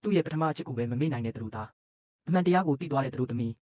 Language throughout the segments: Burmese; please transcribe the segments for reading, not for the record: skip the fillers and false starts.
သူ့ရဲ့ပထမအချစ်ကိုပဲမမေ့နိုင်တဲ့သူတို့သားအမှန်တရားကိုသိသွားတဲ့သူတို့သမီး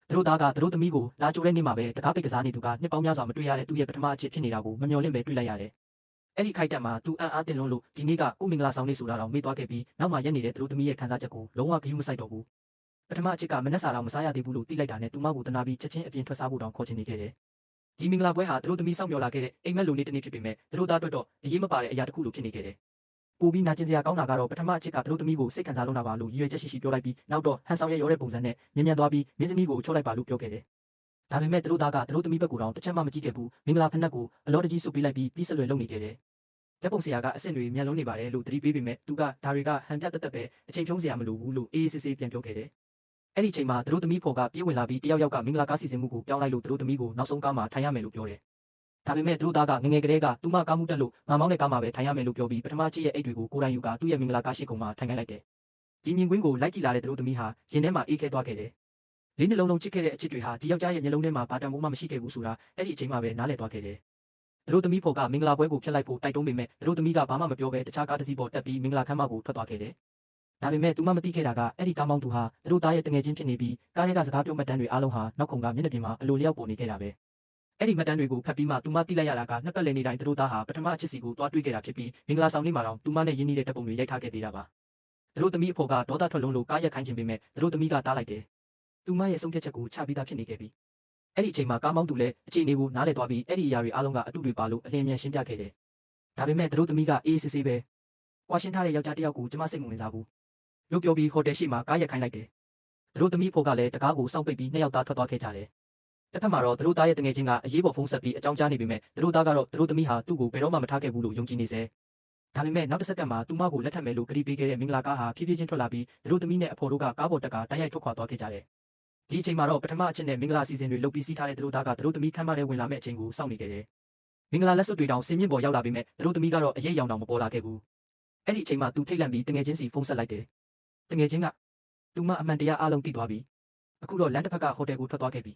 သူတို့သားကသူတို့သမီးကိုလာကြိုတဲ့နေ့မှာပဲတကားပိတ်ကစားနေသူကနှစ်ပေါင်းများစွာမတွေ့ရတဲ့သူ့ရဲ့ပထမအချစ်ဖြစ်နေတာကိုမမျှော်လင့်ပဲတွေ့လိုက်ရတယ်။အဲ့ဒီခိုက်တက်မှာသူအံ့အားသင့်လွန်းလို့ဒီနေ့ကကိုမင်္ဂလာဆောင်နေ့ဆိုတာတော့မေ့သွားခဲ့ပြီးနောက်မှရက်နေတဲ့သူတို့သမီးရဲ့ခံစားချက်ကိုလုံးဝဂရုမစိုက်တော့ဘူး။ပထမအချစ်ကမနှက်စာတော့မစားရသေးဘူးလို့သိလိုက်တာနဲ့သူမကိုတနာပြီးချက်ချင်းအပြင်ထွက်စားဖို့တောင်ခေါ်ချင်နေခဲ့တယ်။ဒီမင်္ဂလာပွဲဟာသူတို့သမီးစောင့်မျှော်လာခဲ့တဲ့အိမ်မက်လိုနေ့တစ်နေ့ဖြစ်ပေမဲ့သူတို့သားအတွက်တော့အရေးမပါတဲ့အရာတစ်ခုလိုဖြစ်နေခဲ့တယ်။ပိုပြီးနာကျင်စရာကောင်းတာကတော့ပထမအချစ်ကသူတို့သမီးကိုစိတ်ခံစားလုံးတာပါလို့ရည်ရွယ်ချက်ရှိရှိပြောလိုက်ပြီးနောက်တော့ဟန်ဆောင်ရဲ့ရောတဲ့ပုံစံနဲ့မြင်သွားပြီးမင်းသမီးကိုချော့လိုက်ပါလို့ပြောခဲ့တယ်။ဒါပေမဲ့သူတို့သားကသူတို့သမီးဘက်ကိုတော့တစ်ချက်မှမကြည့်ခဲ့ဘူးမင်္ဂလာဖက်နှက်ကိုအလောတကြီးဆုပ်ပေးလိုက်ပြီးပြီးဆက်လွယ်လုပ်နေခဲ့တယ်။ဓာတ်ပုံဆရာကအဆင့်တွေမြန်လုံးနေပါတယ်လို့သတိပေးပေမဲ့သူကဒါတွေကဟန်ပြတက်ပဲအချိန်ဖြုံးစရာမလိုဘူးလို့အေးအေးဆေးဆေးပြန်ပြောခဲ့တယ်။အဲ့ဒီချိန်မှာသူတို့သမီးဖော်ကပြေးဝင်လာပြီးတယောက်ယောက်ကမင်္ဂလာကားစီစဉ်မှုကိုပြောင်းလိုက်လို့သူတို့သမီးကိုနောက်ဆုံးကားမှာထိုင်ရမယ်လို့ပြောတယ်။ဒါပေမဲ့သူတို့သားကငငယ်ကလေးကသူမကားမှုတက်လို့ငါမောင်းတဲ့ကားမှာပဲထိုင်ရမယ်လို့ပြောပြီးပထမချစ်ရဲ့အိတ်တွေကိုကိုယ်တိုင်ယူကသူ့ရဲ့မင်္ဂလာကားရှိကုံမှာထိုင်ခိုင်းလိုက်တယ်။ဒီမြင်ကွင်းကိုလိုက်ကြည့်လာတဲ့သူတို့သမီးဟာရင်ထဲမှာအေးခဲသွားခဲ့တယ်။လေးနှလုံးလုံးချစ်ခဲ့တဲ့အချစ်တွေဟာဒီယောက်ျားရဲ့မျက်လုံးထဲမှာဘာတန်ဖိုးမှမရှိခဲ့ဘူးဆိုတာအဲ့ဒီအချိန်မှပဲနားလည်သွားခဲ့တယ်။သူတို့သမီးဖော်ကမင်္ဂလာပွဲကိုဖျက်လိုက်ဖို့တိုက်တွန်းပေမဲ့သူတို့သမီးကဘာမှမပြောဘဲတခြားကားတစ်စီးပေါ်တက်ပြီးမင်္ဂလာခမ်းမကိုထွက်သွားခဲ့တယ်။ဒါပေမဲ့သူမမသိခဲ့တာကအဲ့ဒီကားမောင်းသူဟာသူတို့သားရဲ့တငယ်ချင်းဖြစ်နေပြီးကားထဲကစကားပြောမှတ်တမ်းတွေအားလုံးဟာနောက်ခုံကမျက်နှာပြင်မှာအလိုလျောက်ပေါ်နေခဲ့တာပဲ။အဲ့ဒီမှတ်တမ်းတွေကိုဖတ်ပြီးမှသူမသိလိုက်ရတာကနှစ်ပတ်လည်နေ့တိုင်းသူတို့သားဟာပထမအချစ်စီကိုတွားတွေ့ခဲ့တာဖြစ်ပြီးမင်္ဂလာဆောင်နေ့မှာတော့သူမနဲ့ရင်းနှီးတဲ့တပ်ပုံတွေရိုက်ထားခဲ့သေးတာပါ။သူတို့သမီးအဖော်ကဒေါသထွက်လုံးလို့ကားရက်ခိုင်းခြင်းပေမဲ့သူတို့သမီးကတားလိုက်တယ်။သူမရဲ့ဆုံးဖြတ်ချက်ကိုချပြီးသားဖြစ်နေခဲ့ပြီ။အဲ့ဒီအချိန်မှာကားမောင်းသူလည်းအခြေအနေကိုနားလည်သွားပြီးအဲ့ဒီအရာတွေအားလုံးကအတုတွေပါလို့အလင်းအမြန်ရှင်းပြခဲ့တယ်။ဒါပေမဲ့သူတို့သမီးကအေးစစ်စစ်ပဲ။ကွာရှင်းထားတဲ့ယောက်ျားတစ်ယောက်ကိုကျမစိတ်မဝင်စားဘူး။လို့ပြောပြီးဟိုတယ်ရှိမှာကားရက်ခိုင်းလိုက်တယ်။သူတို့သမီးဖော်ကလည်းတကားကိုစောင့်ပိတ်ပြီးနှစ်ယောက်သားထွက်သွားခဲ့ကြတယ်။တစ်ဖက်မှာတော့သူတို့သားရဲ့တငယ်ချင်းကအရေးပေါ်ဖုန်းဆက်ပြီးအကြောင်းကြားနေပေမဲ့သူတို့သားကတော့သူတို့သမီးဟာသူ့ကိုဘယ်တော့မှမထားခဲ့ဘူးလို့ယုံကြည်နေစေ။ဒါပေမဲ့နောက်တစ်စက္ကန့်မှာသူမကိုလက်ထပ်မယ်လို့ကတိပေးခဲ့တဲ့မင်္ဂလာကားဟာဖြည်းဖြည်းချင်းထွက်လာပြီးသူတို့သမီးနဲ့အဖော်တို့ကကားပေါ်တက်ကတိုက်ရိုက်ထွက်ခွာသွားခဲ့ကြတယ်။ဒီအချိန်မှာတော့ပထမအချက်နဲ့မင်္ဂလာစီစဉ်တွေလုပ်ပြီးစီးထားတဲ့သူတို့သားကသူတို့သမီးခမ်းမထဲဝင်လာမဲ့အချိန်ကိုစောင့်နေခဲ့တယ်။မင်္ဂလာလက်စွပ်တွေတောင်စင်မြင့်ပေါ်ရောက်လာပေမဲ့သူတို့သမီးကတော့အရေးရောင်တောင်မပေါ်လာခဲ့ဘူး။အဲ့ဒီအချိန်မှာသူထိတ်လန့်ပြီးတငယ်ချင်းစီဖုန်းဆက်လိုက်တယ်။တငယ်ချင်းကသူမအမှန်တရားအားလုံးသိသွားပြီ။အခုတော့လမ်းတစ်ဖက်ကဟိုတယ်ကိုထွက်သွားခဲ့ပြီ